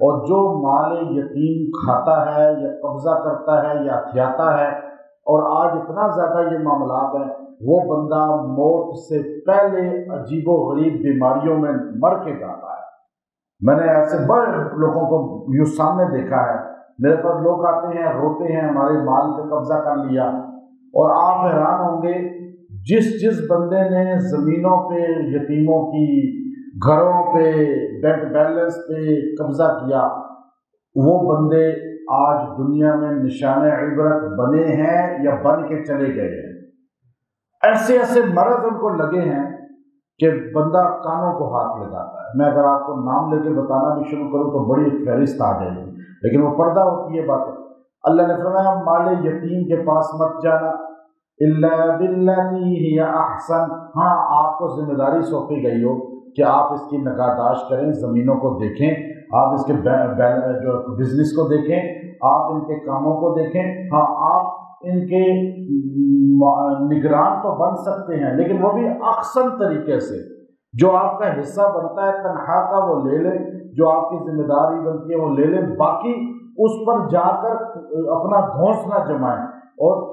اور جو مال یتیم کھاتا ہے یا قبضہ کرتا ہے یا ہتھیاتا ہے، اور آج اتنا زیادہ یہ معاملات ہیں، وہ بندہ موت سے پہلے عجیب و غریب بیماریوں میں مر کے جاتا ہے۔ میں نے ایسے بڑے لوگوں کو یوں سامنے دیکھا ہے، میرے پاس لوگ آتے ہیں روتے ہیں ہمارے مال پہ قبضہ کر لیا، اور آپ حیران ہوں گے جس بندے نے زمینوں پہ یتیموں کی، گھروں پہ، بینک بیلنس پہ قبضہ کیا، وہ بندے آج دنیا میں نشان عبرت بنے ہیں یا بن کے چلے گئے ہیں۔ ایسے ایسے مرض ان کو لگے ہیں کہ بندہ کانوں کو ہاتھ لگاتا ہے۔ میں اگر آپ کو نام لے کے بتانا بھی شروع کروں تو بڑی ایک فہرست آ جائے گی، لیکن وہ پردہ ہوتی ہے باتیں۔ اللہ نے فرمایا مال یتیم کے پاس مت جانا الا باللتی ہی احسن۔ ہاں، آپ کو ذمہ داری سونپی گئی ہو کہ آپ اس کی نگہداشت کریں، زمینوں کو دیکھیں، آپ اس کے جو بزنس کو دیکھیں، آپ ان کے کاموں کو دیکھیں۔ ہاں، آپ ان کے نگران تو بن سکتے ہیں، لیکن وہ بھی احسن طریقے سے۔ جو آپ کا حصہ بنتا ہے تنخواہ کا وہ لے لیں، جو آپ کی ذمہ داری بنتی ہے وہ لے لیں، باقی اس پر جا کر اپنا دھونس نہ جمائیں۔ اور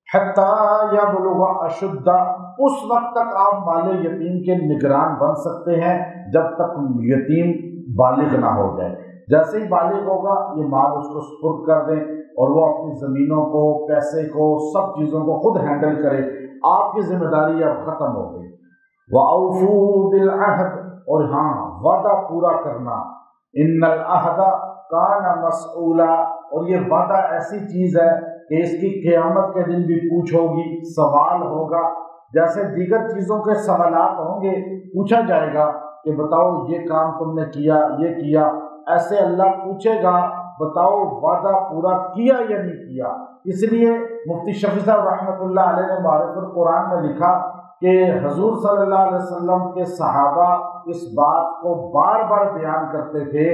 حتیٰ یبلغ اشدہ، اس وقت تک آپ مال یتیم کے نگران بن سکتے ہیں جب تک یتیم بالغ نہ ہو جائے۔ جیسے ہی بالغ ہوگا یہ مال اس کو سپرد کر دیں، اور وہ اپنی زمینوں کو، پیسے کو، سب چیزوں کو خود ہینڈل کرے۔ آپ کی ذمہ داری اب ختم ہو گئی۔ وَأَوْفُوا بِالْعَهْدِ، اور ہاں وعدہ پورا کرنا۔ إِنَّ الْعَهْدَ كَانَ مَسْئُولًا، اور یہ وعدہ ایسی چیز ہے کہ اس کی قیامت کے دن بھی پوچھ ہوگی، سوال ہوگا۔ جیسے دیگر چیزوں کے سوالات ہوں گے، پوچھا جائے گا کہ بتاؤ یہ کام تم نے کیا، یہ کیا، ایسے اللہ پوچھے گا بتاؤ وعدہ پورا کیا یا نہیں کیا۔ اس لیے مفتی شفیع صاحب رحمۃ اللہ علیہ نے معارف القرآن میں لکھا کہ حضور صلی اللہ علیہ وسلم کے صحابہ اس بات کو بار بار بیان کرتے تھے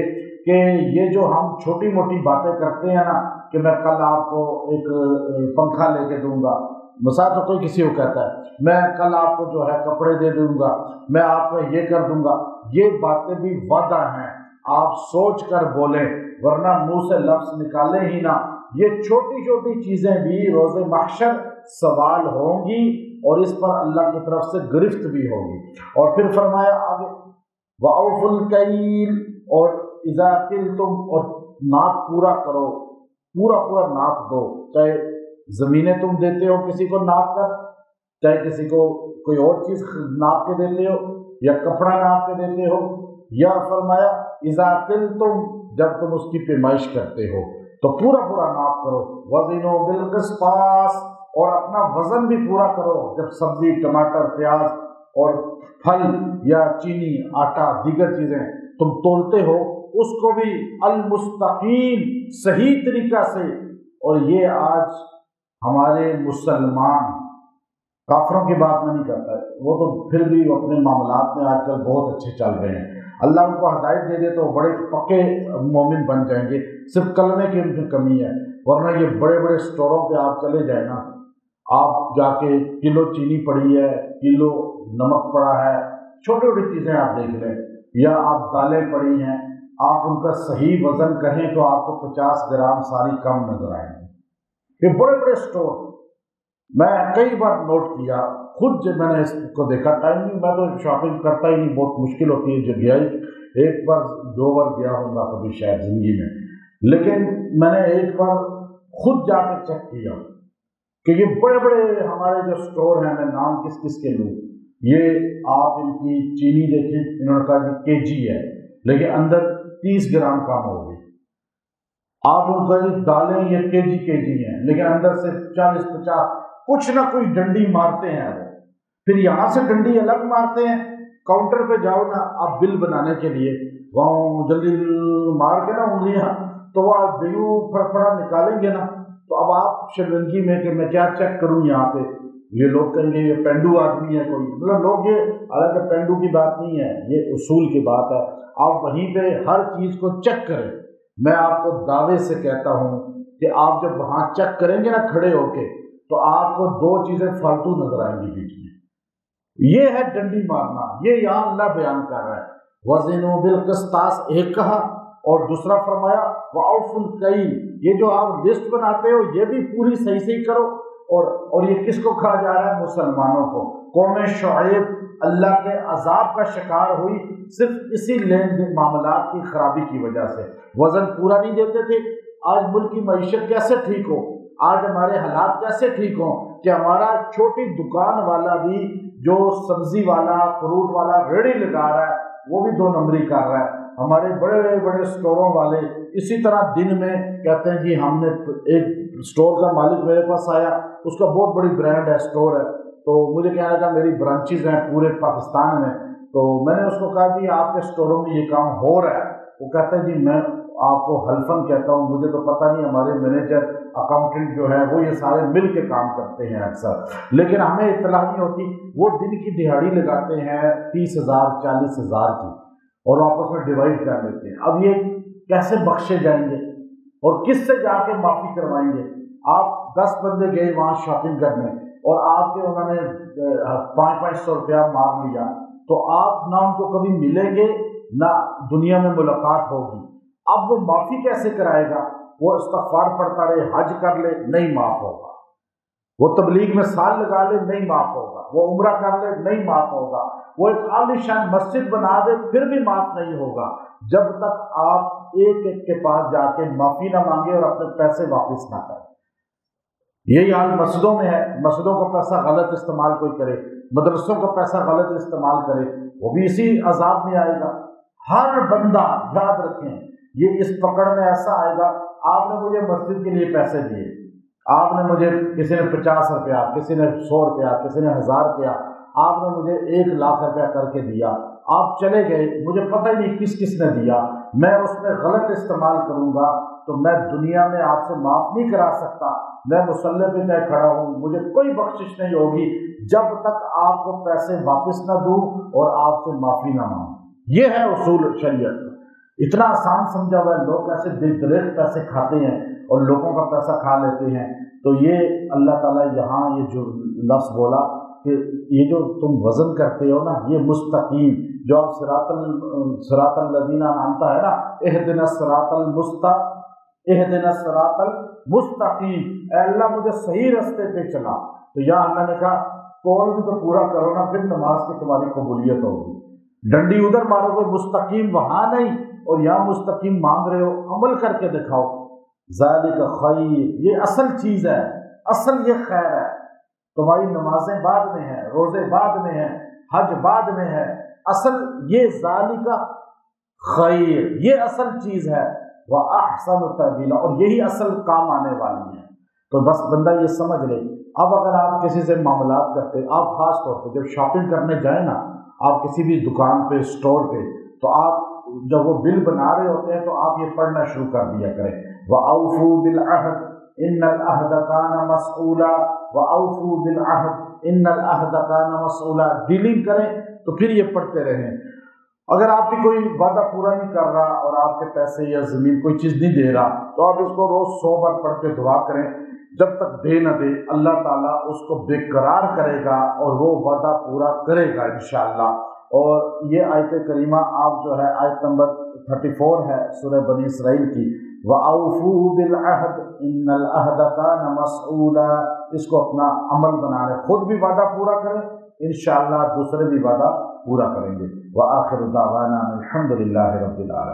کہ یہ جو ہم چھوٹی موٹی باتیں کرتے ہیں نا، کہ میں کل آپ کو ایک پنکھا لے کے دوں گا، مثال تو کوئی کسی کو کہتا ہے میں کل آپ کو جو ہے کپڑے دے دوں گا، میں آپ کا یہ کر دوں گا، یہ باتیں بھی وعدہ ہیں، آپ سوچ کر بولیں، ورنہ منہ سے لفظ نکالیں ہی نہ۔ یہ چھوٹی چھوٹی چیزیں بھی روز محشر سوال ہوں گی، اور اس پر اللہ کی طرف سے گرفت بھی ہوگی۔ اور پھر فرمایا آگے وَأَوْفُوا الْكَيْلَ، اور اذا قلتم، اور ناپ پورا کرو، پورا پورا ناپ دو، چاہے زمینیں تم دیتے ہو کسی کو ناپ کر، چاہے کسی کو کوئی اور چیز ناپ کے دیتے ہو، یا کپڑا ناپ کے دیتے ہو، یا فرمایا اذا قلتم، جب تم اس کی پیمائش کرتے ہو تو پورا پورا ناپ کرو۔ وزنوا بالقسطاس، اور اپنا وزن بھی پورا کرو، جب سبزی، ٹماٹر، پیاز اور پھل یا چینی، آٹا، دیگر چیزیں تم تولتے ہو، اس کو بھی المستقیم، صحیح طریقہ سے۔ اور یہ آج ہمارے مسلمان، کافروں کی بات میں نہیں کرتا ہے، وہ تو پھر بھی اپنے معاملات میں آج کل بہت اچھے چل رہے ہیں، اللہ ان کو ہدایت دے دے تو بڑے پکے مومن بن جائیں گے، صرف کلمے کی ان کی کمی ہے۔ ورنہ یہ بڑے بڑے سٹوروں پہ آپ چلے جائیں نا، آپ جا کے کلو چینی پڑی ہے، کلو نمک پڑا ہے، چھوٹی چھوٹی چیزیں آپ دیکھ لیں، یا آپ دالیں پڑی ہیں، آپ ان کا صحیح وزن کریں تو آپ کو 50 گرام ساری کم نظر آئیں گے۔ یہ بڑے بڑے سٹور میں کئی بار نوٹ کیا، خود جب میں نے اس کو دیکھا، ٹائم نہیں، میں تو شاپنگ کرتا ہی نہیں، بہت مشکل ہوتی ہے، جو گیا ہی ایک بار 2 بار گیا ہوں گا کبھی شاید زندگی میں، لیکن میں نے ایک بار خود جا کے چیک کیا کہ یہ بڑے بڑے ہمارے جو سٹور ہیں، میں نام کس کس کے لوں، یہ آپ ان کی چینی دیکھیں، انہوں نے کہا کہ KG ہے، لیکن اندر 30 گرام کم ہوگی۔ آپ ان کا دالیں یہ KG ہیں، لیکن اندر سے 40-50 کچھ نہ کوئی ڈنڈی مارتے ہیں وہ، پھر یہاں سے ڈنڈی الگ مارتے ہیں، کاؤنٹر پہ جاؤ نا آپ بل بنانے کے لیے، وہاں جلدی مار کے نا انگلیاں، تو وہ آپ بیو پھڑا نکالیں گے نا، تو اب آپ شرمندگی میں کہ میں کیا چیک کروں یہاں پہ، یہ لوگ کہیں گے یہ پینڈو آدمی ہے کوئی، مطلب لوگ یہ، حالانکہ پینڈو کی بات نہیں ہے، یہ اصول کی بات ہے، آپ وہیں پہ ہر چیز کو چیک کریں۔ میں آپ کو دعوے سے کہتا ہوں کہ آپ جب وہاں چیک کریں گے نا کھڑے ہو کے، تو آپ کو 2 چیزیں فالتو نظر آئیں گی بیچ میں، یہ ہے ڈنڈی مارنا، یہ یہاں اللہ بیان کر رہا ہے۔ وزنوا بالقسطاس ایک کہا، اور دوسرا فرمایا وَأَوْفُوا الْكَيْلَ، یہ جو آپ لسٹ بناتے ہو یہ بھی پوری صحیح صحیح کرو۔ اور یہ کس کو کہا جا رہا ہے؟ مسلمانوں کو۔ قوم شعیب اللہ کے عذاب کا شکار ہوئی صرف اسی لین دین معاملات کی خرابی کی وجہ سے۔ وزن پورا نہیں دیتے تھے۔ آج ملک کی معیشت کیسے ٹھیک ہو، آج ہمارے حالات کیسے ٹھیک ہوں کہ ہمارا چھوٹی دکان والا بھی جو سبزی والا فروٹ والا ریڑھی لگا رہا ہے وہ بھی 2 نمبری کر رہا ہے۔ ہمارے بڑے بڑے سٹوروں والے اسی طرح دن میں کہتے ہیں جی ہم نے ایک سٹور کا مالک میرے پاس آیا، اس کا بہت بڑی برانڈ ہے، سٹور ہے، تو مجھے کہنا تھا میری برانچز ہیں پورے پاکستان میں، تو میں نے اس کو کہا جی آپ کے سٹوروں میں یہ کام ہو رہا ہے؟ وہ کہتا ہے جی میں آپ کو حلفاً کہتا ہوں مجھے تو پتہ نہیں، ہمارے مینیجر اکاؤنٹنٹ جو ہے وہ یہ سارے مل کے کام کرتے ہیں اکثر، لیکن ہمیں اطلاع نہیں ہوتی۔ وہ دن کی دہاڑی لگاتے ہیں 30,000 40,000 کی اور آپس میں ڈیوائڈ کر لیتے ہیں۔ اب یہ کیسے بخشے جائیں گے اور کس سے جا کے معافی کروائیں گے؟ آپ 10 بندے گئے وہاں شاپنگ کرنے اور آپ کے انہوں نے 500 روپیہ مار لیا، تو آپ نہ ان کو کبھی ملیں گے نہ دنیا میں ملاقات ہوگی۔ اب وہ معافی کیسے کرائے گا؟ وہ استغفار پڑھتا رہے، حج کر لے، نہیں معاف ہوگا۔ وہ تبلیغ میں سال لگا لے، نہیں معاف ہوگا۔ وہ عمرہ کر لے، نہیں معاف ہوگا۔ وہ ایک عالی شان مسجد بنا دے، پھر بھی معاف نہیں ہوگا، جب تک آپ ایک ایک کے پاس جا کے معافی نہ مانگے اور اپنے پیسے واپس نہ کریں۔ یہی حال مسجدوں میں ہے۔ مسجدوں کا پیسہ غلط استعمال کوئی کرے، مدرسوں کا پیسہ غلط استعمال کرے، وہ بھی اسی عذاب میں آئے گا۔ ہر بندہ یاد رکھیں، یہ اس پکڑ میں ایسا آئے گا، آپ نے مجھے مسجد کے لیے پیسے دیے، آپ نے مجھے، کسی نے 50 روپیہ، کسی نے 100 روپیہ، کسی نے 1000 روپیہ، آپ نے مجھے 1 لاکھ روپیہ کر کے دیا، آپ چلے گئے، مجھے پتہ ہی نہیں کس کس نے دیا، میں اس میں غلط استعمال کروں گا تو میں دنیا میں آپ سے معاف نہیں کرا سکتا۔ میں مصلی پہ چاہے کھڑا ہوں، مجھے کوئی بخشش نہیں ہوگی جب تک آپ کو پیسے واپس نہ دوں اور آپ سے معافی نہ مانگوں۔ یہ ہے اصول شریعت۔ اتنا آسان سمجھا ہوا ہے، لوگ ایسے دل دریغ پیسے کھاتے ہیں اور لوگوں کا پیسہ کھا لیتے ہیں۔ تو یہ اللہ تعالیٰ یہاں یہ جو لفظ بولا کہ یہ جو تم وزن کرتے ہو نا، یہ مستقیم، جو آپ صراط الذین انعمت ہے نا، اہدنا الصراط اہدنا الصراط المستقیم، اے اللہ مجھے صحیح راستے پہ چلا۔ تو یا اللہ نے کہا قول بھی تو پورا کرو نا، پھر نماز کی تمہاری قبولیت ہوگی۔ ڈنڈی ادھر مارو گے، مستقیم وہاں نہیں، اور یہاں مستقیم مانگ رہے ہو، عمل کر کے دکھاؤ۔ ذالک خیر، یہ اصل چیز ہے، اصل یہ خیر ہے۔ تمہاری نمازیں بعد میں ہیں، روزے بعد میں ہیں، حج بعد میں ہے، اصل یہ ذالک خیر، یہ اصل چیز ہے۔ وَأَحْسَنُ تَأْوِيلًا، اور یہی اصل کام آنے والی ہے۔ تو بس بندہ یہ سمجھ لے۔ اب اگر آپ کسی سے معاملات کرتے، آپ خاص طور پہ جب شاپنگ کرنے جائیں نا، آپ کسی بھی دکان پہ، اسٹور پہ، تو آپ جب وہ بل بنا رہے ہوتے ہیں تو آپ یہ پڑھنا شروع کر دیا کریں، وَأَوْفُوا بِالْعَهْدِ إِنَّ الْعَهْدَ كَانَ مَسْئُولًا، وَأَوْفُوا بِالْعَهْدِ إِنَّ الْعَهْدَ كَانَ مَسْئُولًا، ڈیلنگ کریں تو پھر یہ پڑھتے رہیں۔ اگر آپ کی کوئی وعدہ پورا نہیں کر رہا اور آپ کے پیسے یا زمین کوئی چیز نہیں دے رہا، تو آپ اس کو روز 100 بار پڑھ کے دعا کریں، جب تک دے نہ دے اللہ تعالیٰ اس کو بے قرار کرے گا اور وہ وعدہ پورا کرے گا انشاءاللہ۔ اور یہ آیت کریمہ آپ جو ہے آیت نمبر 34 ہے سورہ بنی اسرائیل کی، وَأَوْفُوا بِالْعَهْدِ إِنَّ الْعَهْدَ كَانَ مَسْئُولًا، اس کو اپنا عمل بنا لیں، خود بھی وعدہ پورا کریں، انشاءاللہ دوسرے بھی وعدہ پورا کریں گے۔ وآخر دعوانا الحمد للہ رب العالمین۔